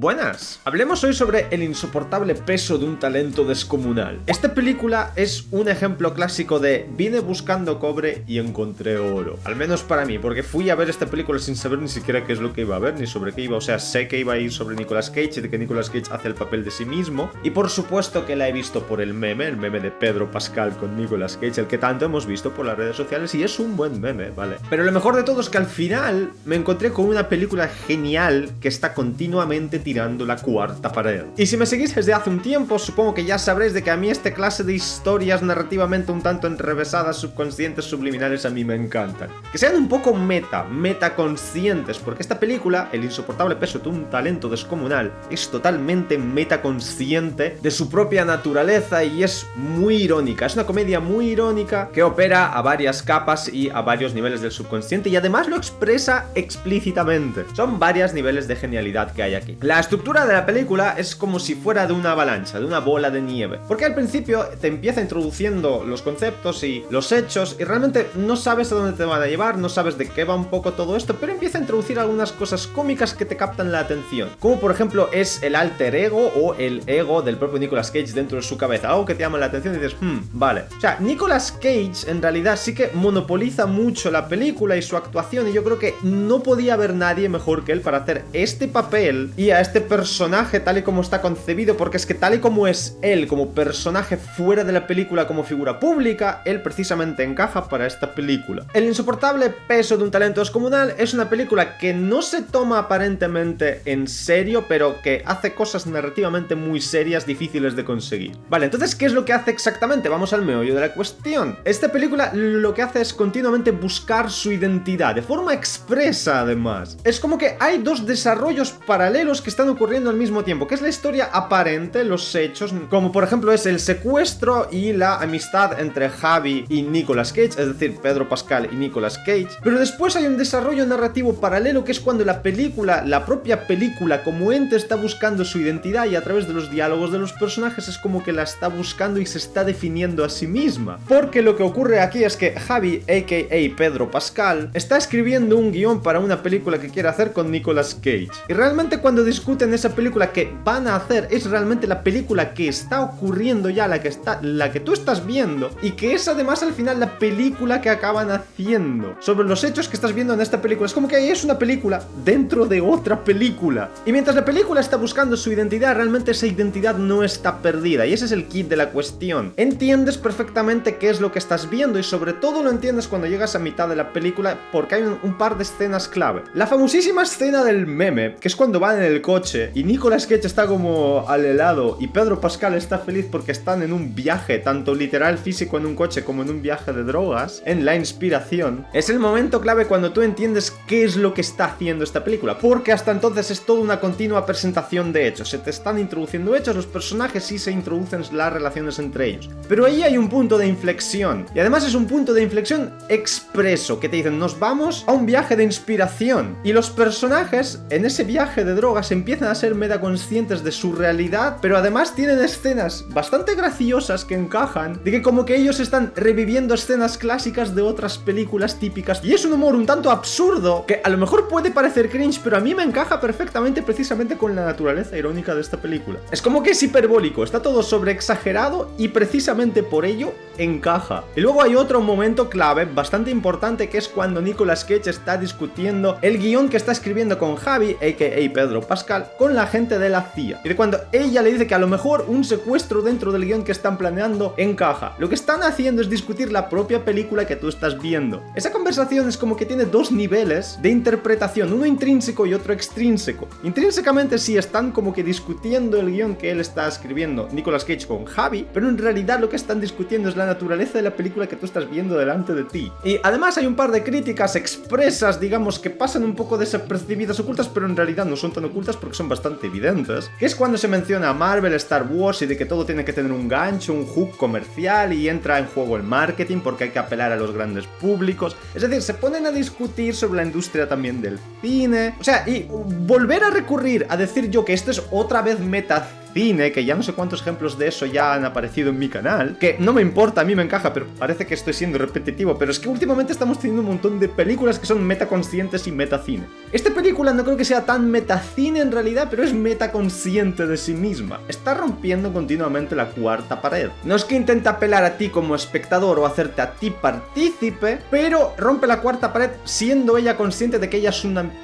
Buenas, hablemos hoy sobre el insoportable peso de un talento descomunal. Esta película es un ejemplo clásico de vine buscando cobre y encontré oro. Al menos para mí, porque fui a ver esta película sin saber ni siquiera qué es lo que iba a ver, ni sobre qué iba. O sea, sé que iba a ir sobre Nicolas Cage y de que Nicolas Cage hace el papel de sí mismo. Y por supuesto que la he visto por el meme de Pedro Pascal con Nicolas Cage, el que tanto hemos visto por las redes sociales, y es un buen meme, ¿vale? Pero lo mejor de todo es que al final me encontré con una película genial que está continuamente tirando la cuarta pared. Y si me seguís desde hace un tiempo, supongo que ya sabréis de que a mí esta clase de historias narrativamente un tanto enrevesadas, subconscientes, subliminales, a mí me encantan. Que sean un poco metaconscientes, porque esta película, El insoportable peso de un talento descomunal, es totalmente metaconsciente de su propia naturaleza y es muy irónica. Es una comedia muy irónica que opera a varias capas y a varios niveles del subconsciente y además lo expresa explícitamente. Son varios niveles de genialidad que hay aquí. La estructura de la película es como si fuera de una avalancha, de una bola de nieve, porque al principio te empieza introduciendo los conceptos y los hechos y realmente no sabes a dónde te van a llevar, no sabes de qué va un poco todo esto, pero empieza a introducir algunas cosas cómicas que te captan la atención, como por ejemplo es el alter ego o el ego del propio Nicolas Cage dentro de su cabeza, algo que te llama la atención y dices, vale. O sea, Nicolas Cage en realidad sí que monopoliza mucho la película y su actuación, y yo creo que no podía haber nadie mejor que él para hacer este papel y a este personaje tal y como está concebido, porque es que tal y como es él como personaje fuera de la película como figura pública, él precisamente encaja para esta película. El insoportable peso de un talento descomunal es una película que no se toma aparentemente en serio, pero que hace cosas narrativamente muy serias, difíciles de conseguir. Vale, entonces, ¿qué es lo que hace exactamente? Vamos al meollo de la cuestión. Esta película lo que hace es continuamente buscar su identidad, de forma expresa además. Es como que hay dos desarrollos paralelos que están ocurriendo al mismo tiempo, que es la historia aparente, los hechos, como por ejemplo es el secuestro y la amistad entre Javi y Nicolas Cage, es decir, Pedro Pascal y Nicolas Cage, pero después hay un desarrollo narrativo paralelo que es cuando la película, la propia película como ente está buscando su identidad y a través de los diálogos de los personajes es como que la está buscando y se está definiendo a sí misma, porque lo que ocurre aquí es que Javi, a.k.a. Pedro Pascal, está escribiendo un guión para una película que quiere hacer con Nicolas Cage, y realmente cuando discuten esa película que van a hacer es realmente la película que está ocurriendo ya, la que tú estás viendo, y que es además al final la película que acaban haciendo sobre los hechos que estás viendo en esta película. Es como que ahí es una película dentro de otra película, y mientras la película está buscando su identidad, realmente esa identidad no está perdida, y ese es el kit de la cuestión. Entiendes perfectamente qué es lo que estás viendo y sobre todo lo entiendes cuando llegas a mitad de la película, porque hay un par de escenas clave. La famosísima escena del meme, que es cuando van en el coche y Nicolas Cage está como al helado y Pedro Pascal está feliz porque están en un viaje, tanto literal físico en un coche como en un viaje de drogas, en la inspiración. Es el momento clave cuando tú entiendes qué es lo que está haciendo esta película, porque hasta entonces es toda una continua presentación de hechos. Se te están introduciendo hechos, los personajes sí se introducen las relaciones entre ellos, pero ahí hay un punto de inflexión, y además es un punto de inflexión expreso, que te dicen, nos vamos a un viaje de inspiración, y los personajes en ese viaje de drogas empiezan a ser metaconscientes de su realidad, pero además tienen escenas bastante graciosas que encajan, de que como que ellos están reviviendo escenas clásicas de otras películas típicas, y es un humor un tanto absurdo, que a lo mejor puede parecer cringe, pero a mí me encaja perfectamente precisamente con la naturaleza irónica de esta película. Es como que es hiperbólico, está todo sobreexagerado y precisamente por ello encaja. Y luego hay otro momento clave bastante importante, que es cuando Nicolas Cage está discutiendo el guión que está escribiendo con Javi, a.k.a. Pedro Pascal, con la gente de la CIA, y de cuando ella le dice que a lo mejor un secuestro dentro del guión que están planeando encaja. Lo que están haciendo es discutir la propia película que tú estás viendo. Esa conversación es como que tiene dos niveles de interpretación, uno intrínseco y otro extrínseco. Intrínsecamente sí están como que discutiendo el guión que él está escribiendo, Nicolas Cage con Javi, pero en realidad lo que están discutiendo es la naturaleza de la película que tú estás viendo delante de ti. Y además hay un par de críticas expresas, digamos, que pasan un poco desapercibidas, ocultas, pero en realidad no son tan ocultas porque son bastante evidentes, que es cuando se menciona a Marvel, Star Wars y de que todo tiene que tener un gancho, un hook comercial, y entra en juego el marketing porque hay que apelar a los grandes públicos. Es decir, se ponen a discutir sobre la industria también del cine, o sea, y volver a recurrir a decir yo que esto es otra vez meta cine, que ya no sé cuántos ejemplos de eso ya han aparecido en mi canal, que no me importa, a mí me encaja, pero parece que estoy siendo repetitivo, pero es que últimamente estamos teniendo un montón de películas que son metaconscientes y metacine. Esta película no creo que sea tan metacine en realidad, pero es metaconsciente de sí misma. Está rompiendo continuamente la cuarta pared. No es que intenta apelar a ti como espectador o hacerte a ti partícipe, pero rompe la cuarta pared siendo ella consciente de que ella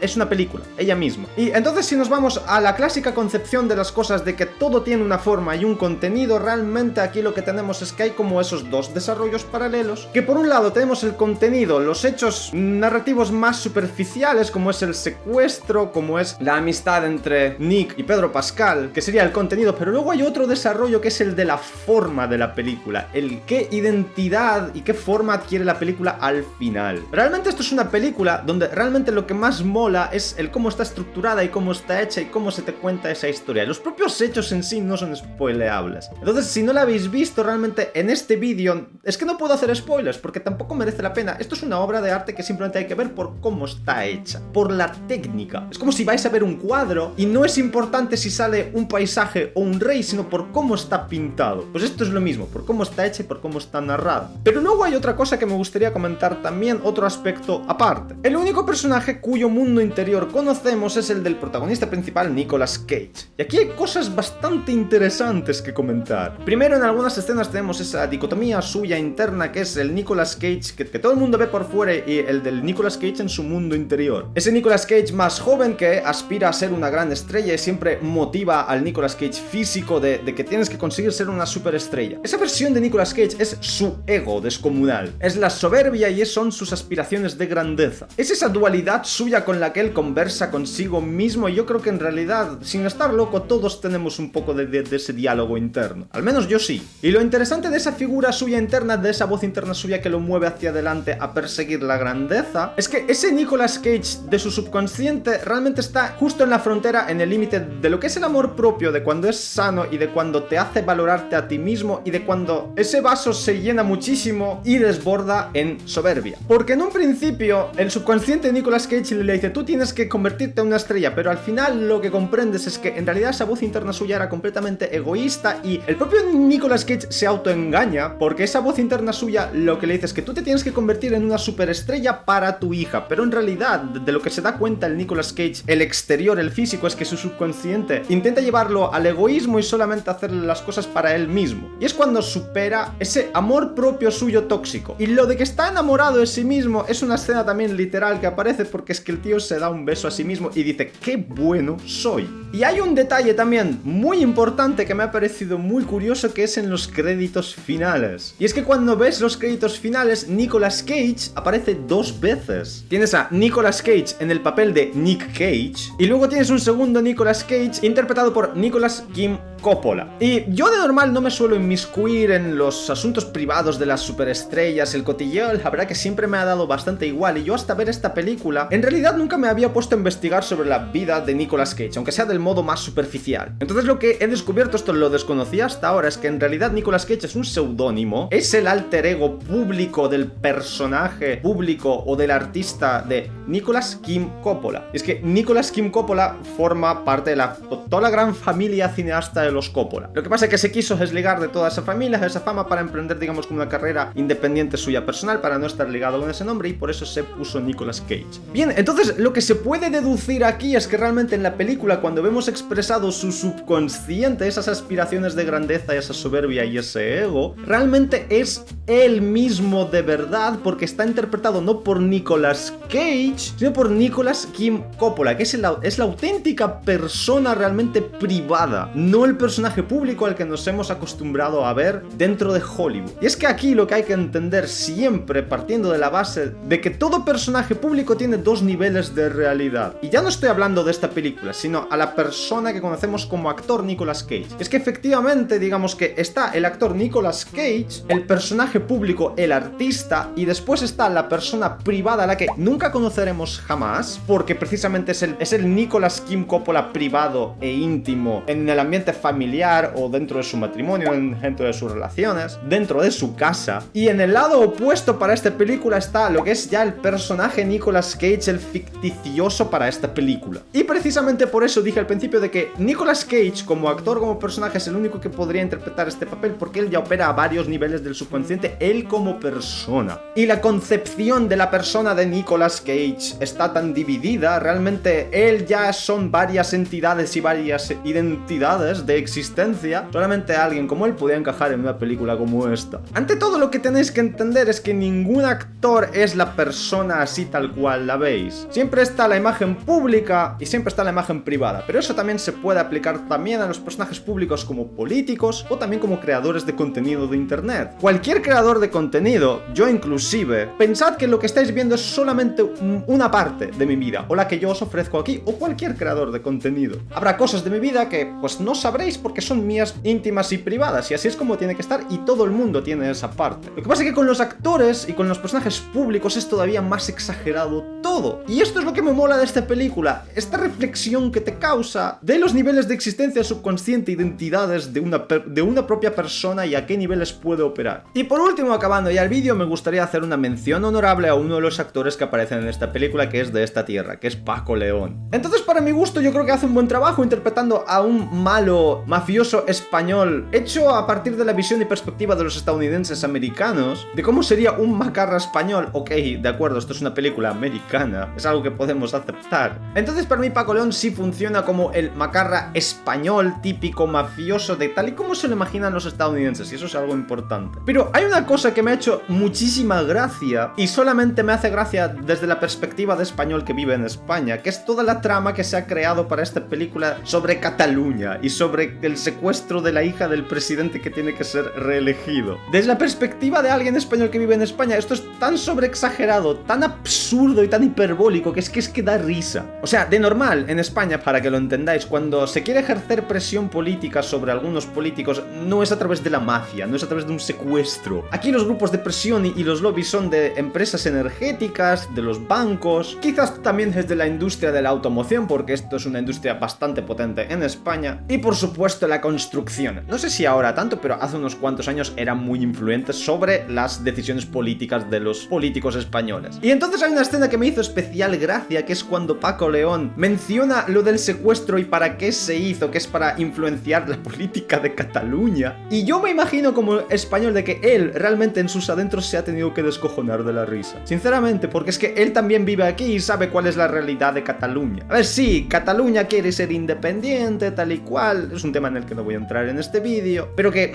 es una película, ella misma. Y entonces si nos vamos a la clásica concepción de las cosas de que todo tiene una forma y un contenido, realmente aquí lo que tenemos es que hay como esos dos desarrollos paralelos, que por un lado tenemos el contenido, los hechos narrativos más superficiales, como es el secuestro, como es la amistad entre Nick y Pedro Pascal, que sería el contenido, pero luego hay otro desarrollo que es el de la forma de la película, el qué identidad y qué forma adquiere la película al final. Realmente esto es una película donde realmente lo que más mola es el cómo está estructurada y cómo está hecha y cómo se te cuenta esa historia. Los propios hechos en sí no son spoileables. Entonces, si no la habéis visto realmente en este vídeo, es que no puedo hacer spoilers porque tampoco merece la pena. Esto es una obra de arte que simplemente hay que ver por cómo está hecha, por la técnica. Es como si vais a ver un cuadro y no es importante si sale un paisaje o un rey, sino por cómo está pintado. Pues esto es lo mismo, por cómo está hecha y por cómo está narrada. Pero luego hay otra cosa que me gustaría comentar también, otro aspecto aparte. El único personaje cuyo mundo interior conocemos es el del protagonista principal, Nicolas Cage. Y aquí hay cosas bastante interesantes que comentar. Primero, en algunas escenas tenemos esa dicotomía suya interna, que es el Nicolas Cage que todo el mundo ve por fuera y el del Nicolas Cage en su mundo interior. Ese Nicolas Cage más joven que aspira a ser una gran estrella y siempre motiva al Nicolas Cage físico de que tienes que conseguir ser una superestrella. Esa versión de Nicolas Cage es su ego descomunal. Es la soberbia y son sus aspiraciones de grandeza. Es esa dualidad suya con la que él conversa consigo mismo y yo creo que en realidad, sin estar loco, todos tenemos un poco de ese diálogo interno. Al menos yo sí. Y lo interesante de esa figura suya interna, de esa voz interna suya que lo mueve hacia adelante a perseguir la grandeza, es que ese Nicolas Cage de su subconsciente realmente está justo en la frontera, en el límite de lo que es el amor propio, de cuando es sano y de cuando te hace valorarte a ti mismo y de cuando ese vaso se llena muchísimo y desborda en soberbia. Porque en un principio el subconsciente de Nicolas Cage le dice: tú tienes que convertirte en una estrella, pero al final lo que comprendes es que en realidad esa voz interna suya era completamente egoísta y el propio Nicolas Cage se autoengaña porque esa voz interna suya lo que le dice es que tú te tienes que convertir en una superestrella para tu hija, pero en realidad de lo que se da cuenta el Nicolas Cage, el exterior, el físico, es que su subconsciente intenta llevarlo al egoísmo y solamente hacer las cosas para él mismo. Y es cuando supera ese amor propio suyo tóxico. Y lo de que está enamorado de sí mismo es una escena también literal que aparece porque es que el tío se da un beso a sí mismo y dice: qué bueno soy. Y hay un detalle también muy importante que me ha parecido muy curioso, que es en los créditos finales. Y es que cuando ves los créditos finales, Nicolas Cage aparece dos veces. Tienes a Nicolas Cage en el papel de Nick Cage y luego tienes un segundo Nicolas Cage interpretado por Nicolas Kim Coppola. Y yo de normal no me suelo inmiscuir en los asuntos privados de las superestrellas, el cotilleo, la verdad que siempre me ha dado bastante igual, y yo hasta ver esta película en realidad nunca me había puesto a investigar sobre la vida de Nicolas Cage, aunque sea del modo más superficial. Entonces lo que he descubierto, esto lo desconocía hasta ahora, es que en realidad Nicolas Cage es un seudónimo, es el alter ego público del personaje público o del artista de Nicolas Kim Coppola. Y es que Nicolas Kim Coppola forma parte de toda la gran familia cineasta de los Coppola. Lo que pasa es que se quiso desligar de toda esa familia, de esa fama, para emprender, digamos, como una carrera independiente suya personal, para no estar ligado con ese nombre, y por eso se puso Nicolas Cage. Bien, entonces lo que se puede deducir aquí es que realmente en la película, cuando vemos expresado su subconsciente, esas aspiraciones de grandeza, esa soberbia y ese ego, realmente es él mismo de verdad, porque está interpretado no por Nicolas Cage, sino por Nicolas Kim Coppola, que es la auténtica persona realmente privada, no el personaje público al que nos hemos acostumbrado a ver dentro de Hollywood. Y es que aquí lo que hay que entender siempre, partiendo de la base de que todo personaje público tiene dos niveles de realidad. Y ya no estoy hablando de esta película, sino a la persona que conocemos como actor Nicolas Cage. Es que efectivamente, digamos que está el actor Nicolas Cage, el personaje público, el artista, y después está la persona privada a la que nunca conoceremos jamás, porque precisamente es el Nicolas Kim Coppola privado e íntimo en el ambiente familiar familiar o dentro de su matrimonio, dentro de sus relaciones, dentro de su casa. Y en el lado opuesto para esta película está lo que es ya el personaje Nicolas Cage, el ficticioso para esta película. Y precisamente por eso dije al principio de que Nicolas Cage como actor, como personaje, es el único que podría interpretar este papel, porque él ya opera a varios niveles del subconsciente, él como persona. Y la concepción de la persona de Nicolas Cage está tan dividida, realmente él ya son varias entidades y varias identidades de existencia. Solamente alguien como él podría encajar en una película como esta. Ante todo, lo que tenéis que entender es que ningún actor es la persona así tal cual la veis. Siempre está la imagen pública y siempre está la imagen privada, pero eso también se puede aplicar también a los personajes públicos como políticos o también como creadores de contenido de internet. Cualquier creador de contenido, yo inclusive, pensad que lo que estáis viendo es solamente una parte de mi vida, o la que yo os ofrezco aquí, o cualquier creador de contenido. Habrá cosas de mi vida que pues no sabréis porque son mías, íntimas y privadas, y así es como tiene que estar, y todo el mundo tiene esa parte. Lo que pasa es que con los actores y con los personajes públicos es todavía más exagerado todo. Y esto es lo que me mola de esta película, esta reflexión que te causa de los niveles de existencia subconsciente, identidades de una propia persona y a qué niveles puede operar. Y por último, acabando ya el vídeo, me gustaría hacer una mención honorable a uno de los actores que aparecen en esta película, que es de esta tierra, que es Paco León. Entonces, para mi gusto, yo creo que hace un buen trabajo interpretando a un malo mafioso español, hecho a partir de la visión y perspectiva de los estadounidenses americanos, de cómo sería un macarra español. Ok, de acuerdo, esto es una película americana, es algo que podemos aceptar. Entonces, para mí, Paco León sí funciona como el macarra español típico mafioso, de tal y como se lo imaginan los estadounidenses, y eso es algo importante. Pero hay una cosa que me ha hecho muchísima gracia, y solamente me hace gracia desde la perspectiva de español que vive en España, que es toda la trama que se ha creado para esta película sobre Cataluña y sobre el secuestro de la hija del presidente que tiene que ser reelegido. Desde la perspectiva de alguien español que vive en España, esto es tan sobreexagerado, tan absurdo y tan hiperbólico que es que da risa. O sea, de normal, en España, para que lo entendáis, cuando se quiere ejercer presión política sobre algunos políticos, no es a través de la mafia, no es a través de un secuestro. Aquí los grupos de presión y los lobbies son de empresas energéticas, de los bancos, quizás también desde la industria de la automoción, porque esto es una industria bastante potente en España, y por supuesto la construcción. No sé si ahora tanto, pero hace unos cuantos años eran muy influentes sobre las decisiones políticas de los políticos españoles. Y entonces hay una escena que me hizo especial gracia, que es cuando Paco León menciona lo del secuestro y para qué se hizo, que es para influenciar la política de Cataluña. Y yo me imagino como español de que él realmente en sus adentros se ha tenido que descojonar de la risa. Sinceramente, porque es que él también vive aquí y sabe cuál es la realidad de Cataluña. A ver, sí, Cataluña quiere ser independiente, tal y cual, es un tema en el que no voy a entrar en este vídeo, pero que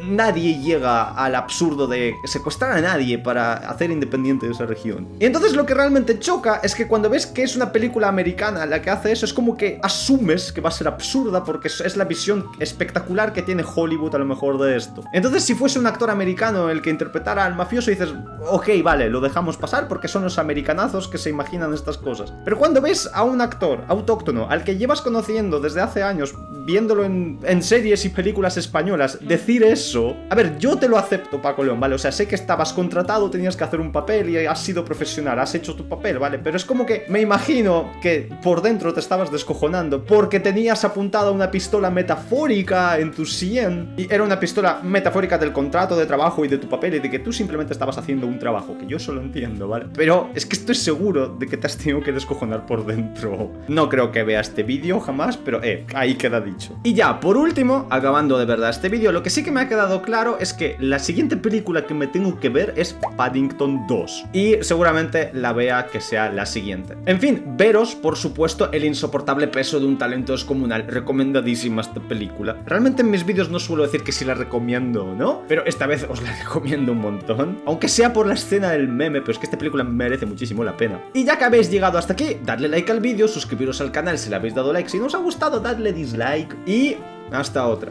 nadie llega al absurdo de secuestrar a nadie para hacer independiente de esa región. Y entonces lo que realmente choca es que cuando ves que es una película americana la que hace eso, es como que asumes que va a ser absurda porque es la visión espectacular que tiene Hollywood a lo mejor de esto. Entonces, si fuese un actor americano el que interpretara al mafioso, dices, ok, vale, lo dejamos pasar porque son los americanazos que se imaginan estas cosas. Pero cuando ves a un actor autóctono al que llevas conociendo desde hace años, viéndolo en series y películas españolas, decir eso, a ver, yo te lo acepto, Paco León, ¿vale? O sea, sé que estabas contratado, tenías que hacer un papel y has sido profesional, has hecho tu papel, ¿vale? Pero es como que me imagino que por dentro te estabas descojonando porque tenías apuntada una pistola metafórica en tu sien y era una pistola metafórica del contrato de trabajo y de tu papel y de que tú simplemente estabas haciendo un trabajo, que yo solo entiendo, ¿vale? Pero es que estoy seguro de que te has tenido que descojonar por dentro. No creo que vea este vídeo jamás, pero ahí queda dicho. Y ya, por último, acabando de verdad este vídeo, lo que sí que me ha quedado claro es que la siguiente película que me tengo que ver es Paddington 2. Y seguramente la vea que sea la siguiente. En fin, veros, por supuesto, El insoportable peso de un talento descomunal. Recomendadísima esta película. Realmente en mis vídeos no suelo decir que si la recomiendo o no, pero esta vez os la recomiendo un montón. Aunque sea por la escena del meme, pero es que esta película merece muchísimo la pena. Y ya que habéis llegado hasta aquí, dadle like al vídeo, suscribiros al canal si le habéis dado like. Si no os ha gustado, dadle dislike y hasta otra.